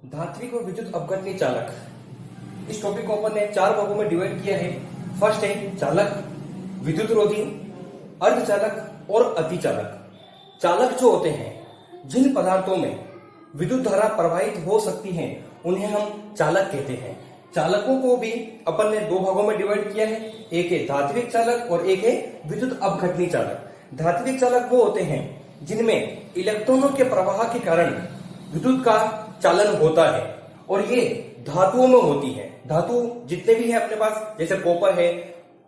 धात्विक और विद्युत अपघटनीय चालक। इस टॉपिक को अपन ने 4 भागों में डिवाइड किया है। फर्स्ट है चालक, विद्युत रोधी, अर्धचालक और अतिचालक। चालक जो होते हैं, जिन पदार्थों में विद्युत धारा प्रवाहित हो सकती है, उन्हें हम चालक कहते हैं। चालकों को भी अपन ने 2 भागों में डिवाइड किया है। एक है धात्विक चालक और एक है विद्युत अपघटनीय चालक। धात्विक चालक वो होते हैं जिनमें इलेक्ट्रॉनों के प्रवाह के कारण विद्युत का चालन होता है और ये धातुओं में होती है। धातु जितने भी है अपने पास, जैसे कॉपर है,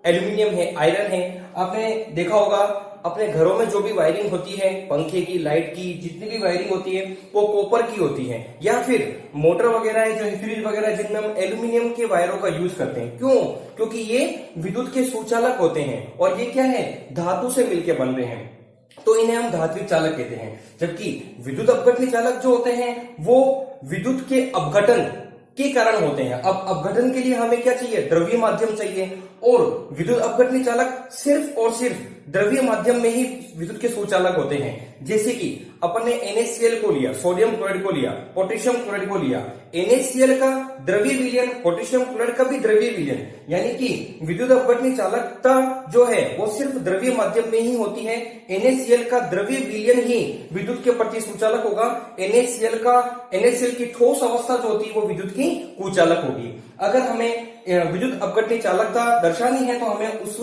एल्यूमिनियम है, आयरन है। आपने देखा होगा अपने घरों में जो भी वायरिंग होती है, पंखे की, लाइट की, जितनी भी वायरिंग होती है वो कॉपर की होती है। या फिर मोटर वगैरह है, जो फ्रिज वगैरह, जिनमें हम एल्यूमिनियम के वायरों का यूज करते हैं। क्यों? क्योंकि ये विद्युत के सुचालक होते हैं और ये क्या है, धातु से मिलकर बन रहे हैं, तो इन्हें हम धात्विक चालक कहते हैं। जबकि विद्युत अपघटनीय चालक जो होते हैं वो विद्युत के अपघटन के कारण होते हैं। अब अपघटन के लिए हमें क्या चाहिए? द्रव्य माध्यम चाहिए। और विद्युत अपघटनीय चालक सिर्फ और सिर्फ द्रव्य माध्यम में ही विद्युत के सुचालक होते हैं। जैसे कि अपन ने NaCl को लिया, सोडियम क्लोराइड को लिया, पोटेशियम क्लोराइड को लिया। NaCl का द्रव्य विलयन, पोटेशियम क्लोराइड का भी द्रव्य विलयन, यानी कि विद्युत अपघटनीय चालकता जो है वो सिर्फ द्रव्य माध्यम में ही होती है। NaCl का द्रव्य विलयन ही विद्युत के प्रति सुचालक होगा। NaCl की ठोस अवस्था जो होती है वो विद्युत की कुचालक होगी। अगर हमें विद्युत अपघटनीय चालकता दर्शानी है तो हमें उस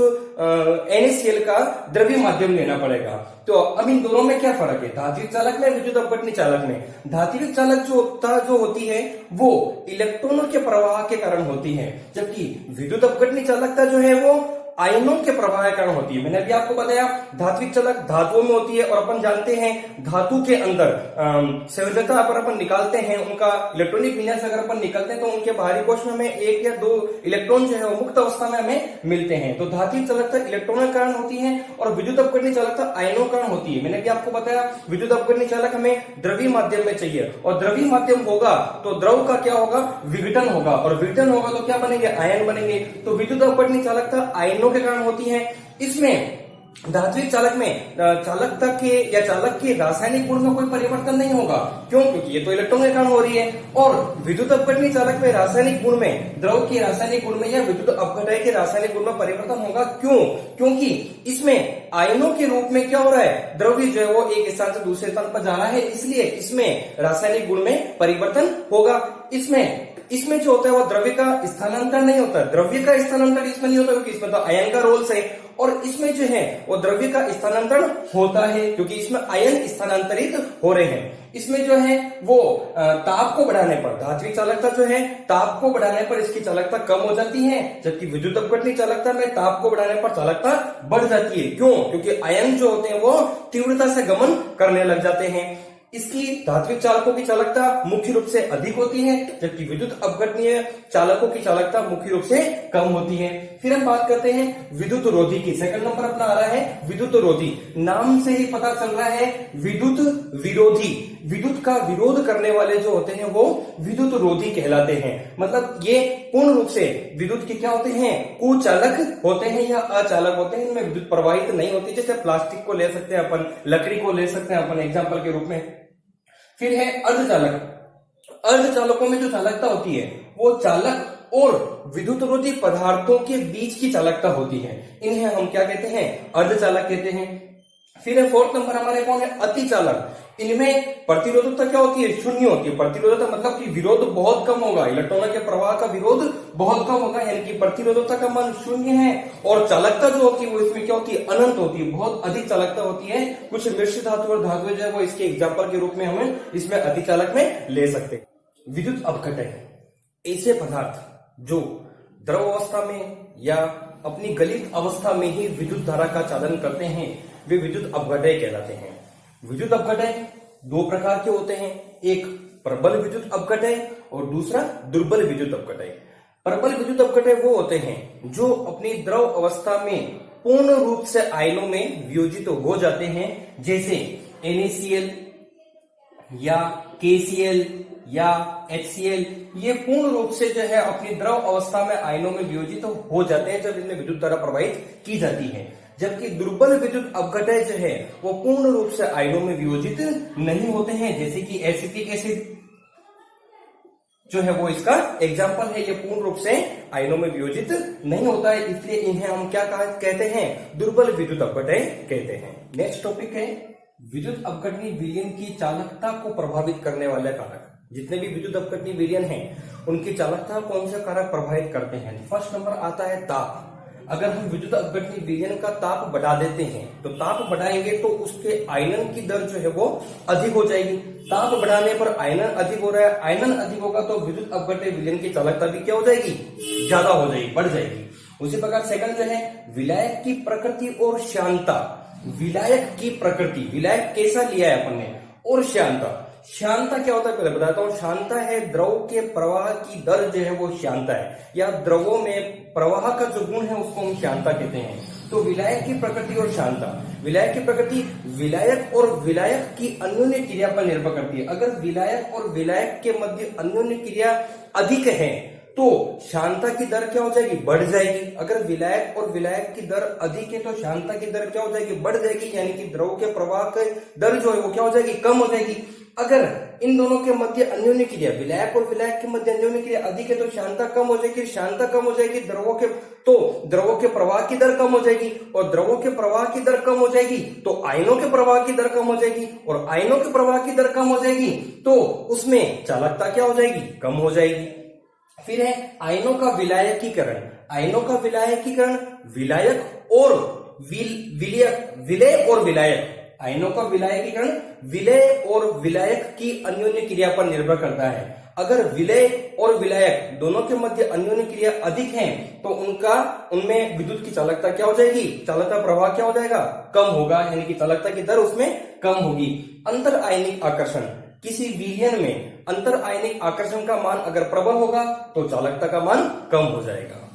NaCl का द्रव्य माध्यम लेना पड़ेगा। तो अब इन दोनों में क्या फर्क है, धात्विक चालक में, विद्युत अपघटनीय चालक में? धात्विक चालक जो होती है वो इलेक्ट्रॉनों के प्रवाह के कारण होती है, जबकि विद्युत अपघटनीय चालकता जो है वो आयनों के प्रवाह के कारण होती है। मैंने अभी आपको बताया धात्विक चालक धातुओं में होती है और अपन जानते हैं धातु के अंदर संयोजकता अगर अपन निकालते हैं, उनका इलेक्ट्रॉनिक विन्यास अगर अपन निकालते हैं तो उनके बाहरी कोश में हमें 1 या 2 इलेक्ट्रॉन जो है वो मुक्त अवस्था में हमें मिलते हैं। तो धात्विक चालकता इलेक्ट्रॉनों के कारण होती है और विद्युत अपघटनीय चालकता आयनों के कारण होती है। मैंने भी आपको बताया विद्युत अपघटनीय चालक हमें द्रव्य माध्यम में चाहिए और द्रव्य माध्यम होगा तो द्रव का क्या होगा, विघटन होगा, और विघटन होगा तो क्या बनेंगे, आयन बनेंगे। तो विद्युत अपघटनीय चालकता आयनों के कारण होती है। इसमें धात्विक चालक में चालकता के या चालक के रासायनिक गुण में कोई परिवर्तन नहीं होगा। क्यों? क्योंकि ये तो इलेक्ट्रॉन के कारण हो रही है। और विद्युत अपघटनीय चालक में रासायनिक गुण में, द्रव के रासायनिक गुण में या विद्युत अपघटय के रासायनिक गुण में परिवर्तन होगा। क्यों? क्योंकि इसमें आयनों के रूप में क्या हो रहा है, द्रव्य जो है वो एक स्थान से दूसरे स्थान पर जा रहा है, इसलिए इसमें रासायनिक गुण में परिवर्तन होगा। इसमें जो होता है वो द्रव्य का स्थानांतरण नहीं होता। द्रव्य का स्थानांतरण इसमें नहीं होता क्योंकि इसमें तो आयन का रोल है, और इसमें जो है वो द्रव्य का स्थानांतरण होता है क्योंकि इसमें आयन स्थानांतरित हो रहे हैं। इसमें जो है वो ताप को बढ़ाने पर, धात्विक चालकता जो है ताप को बढ़ाने पर इसकी चालकता कम हो जाती है, जबकि विद्युत अपघटनीय चालकता में ताप को बढ़ाने पर चालकता बढ़ जाती है। क्यों? क्योंकि आयन जो होते हैं वो तीव्रता से गमन करने लग जाते हैं। इसकी धात्विक चालकों की चालकता मुख्य रूप से अधिक होती है, जबकि विद्युत अपघटनीय चालकों की चालकता मुख्य रूप से कम होती है। फिर हम बात करते हैं विद्युत रोधी की। सेकंड नंबर अपना आ रहा है विद्युत रोधी। नाम से ही पता चल रहा है विद्युत विरोधी। विद्युत का विरोध करने वाले जो होते हैं वो विद्युत रोधी कहलाते हैं। मतलब ये पूर्ण रूप से विद्युत के क्या होते हैं, कुचालक होते हैं या अचालक होते हैं। इनमें विद्युत प्रवाहित नहीं होती। जैसे प्लास्टिक को ले सकते हैं अपन, लकड़ी को ले सकते हैं अपन एग्जाम्पल के रूप में। फिर है अर्धचालक। अर्धचालकों में जो चालकता होती है वो चालक और विद्युत रोधी पदार्थों के बीच की चालकता होती है। इन्हें हम क्या कहते हैं, अर्धचालक कहते हैं। फिर है 4th नंबर हमारे कौन है, अतिचालक। इनमें प्रतिरोधकता क्या होती है, शून्य होती है। प्रतिरोधकता मतलब कि विरोध बहुत कम होगा, इलेक्ट्रॉनों के प्रवाह का विरोध बहुत कम होगा, यानी कि प्रतिरोधकता का मान शून्य है। और चालकता जो होती है वो इसमें क्या होती है, अनंत होती है, बहुत अधिक चालकता होती है। कुछ मिश्र धातु और धातु जो है वो इसके एग्जाम्पल के रूप में हमें इसमें अतिचालक में ले सकते हैं। विद्युत अपघटय ऐसे पदार्थ जो द्रव अवस्था में या अपनी गलित अवस्था में ही विद्युत धारा का चालन करते हैं, वे विद्युत अपघटय कहलाते हैं। विद्युत अपघटय 2 प्रकार के होते हैं, एक प्रबल विद्युत अपघटय और दूसरा दुर्बल विद्युत अपघटय। प्रबल विद्युत अपघटय वो होते हैं जो अपनी द्रव अवस्था में पूर्ण रूप से आयनों में वियोजित हो जाते हैं, जैसे NaCl या KCl या HCl। ये पूर्ण रूप से जो है अपनी द्रव अवस्था में आयनों में वियोजित हो जाते हैं जब इनमें विद्युत धारा प्रवाहित की जाती है। जबकि दुर्बल विद्युत अपघटय जो है वो पूर्ण रूप से आयनों में वियोजित नहीं होते हैं, जैसे कि एसिटिक एसिड जो है वो इसका एग्जाम्पल है। ये पूर्ण रूप से आयनों में वियोजित नहीं होता है, इसलिए इन्हें हम क्या कहते हैं, दुर्बल विद्युत अपघटय कहते हैं। नेक्स्ट टॉपिक है विद्युत अपघटनीय विलयन की चालकता को प्रभावित करने वाले कारक। जितने भी विद्युत अपघटनीय विलयन हैं उनकी चालकता कौन से कारक प्रभावित करते हैं। फर्स्ट नंबर आता है ताप। अगर हम विद्युत अपघटनीय विलयन का ताप बढ़ा देते हैं तो ताप बढ़ाएंगे तो उसके आयनन की दर जो है वो अधिक हो जाएगी। ताप बढ़ाने पर आयनन अधिक हो रहा है, आयनन अधिक होगा तो विद्युत अपघटनीय विलयन की चालकता भी क्या हो जाएगी, ज्यादा हो जाएगी, बढ़ जाएगी। उसी प्रकार सेकंड जो है विलायक की प्रकृति और श्यानता। विलायक की प्रकृति, विलायक कैसा लिया है अपन ने, और श्यानता। श्यानता क्या होता है पहले बताता हूं। श्यानता है द्रव के प्रवाह की दर जो है वो श्यानता है, या द्रवों में प्रवाह का जो गुण है उसको हम श्यानता कहते हैं। तो विलायक की प्रकृति और श्यानता। विलायक की प्रकृति विलायक और विलायक की अन्योन्य क्रिया पर निर्भर करती है। अगर विलायक और विलायक के मध्य अन्योन्य क्रिया अधिक है तो श्यानता की दर क्या हो जाएगी, बढ़ जाएगी। अगर विलायक और विलायक की दर अधिक है तो श्यानता की दर क्या हो जाएगी, बढ़ जाएगी। यानी कि द्रव के प्रवाह की दर जो है वो क्या हो जाएगी, कम हो जाएगी। अगर इन दोनों के मध्य अन्योन्य क्रिया, विलायक और विलायक के मध्य अन्योन्य क्रिया अधिक है तो श्यानता कम हो जाएगी। श्यानता कम हो जाएगी द्रवों के प्रवाह की दर कम हो जाएगी, और द्रवों के प्रवाह की दर कम हो जाएगी तो आयनों के प्रवाह की दर कम हो जाएगी, और आयनों के प्रवाह की दर कम हो जाएगी तो उसमें चालकता क्या हो जाएगी, कम हो जाएगी। फिर है आयनों का विलायकीकरण। आयनों का विलायकीकरण विलायक और विलय और विलायक। आयनों का विलायकीकरण विलय और विलायक की अन्योन्य क्रिया पर निर्भर करता है। अगर विलय और विलायक दोनों के मध्य अन्योन्य क्रिया अधिक है तो उनमें विद्युत की चालकता क्या हो जाएगी, चालकता प्रवाह क्या हो जाएगा, कम होगा। यानी कि चालकता की दर उसमें कम होगी। अंतर आयनिक आकर्षण। किसी विलयन में अंतर आयनिक आकर्षण का मान अगर प्रबल होगा तो चालकता का मान कम हो जाएगा।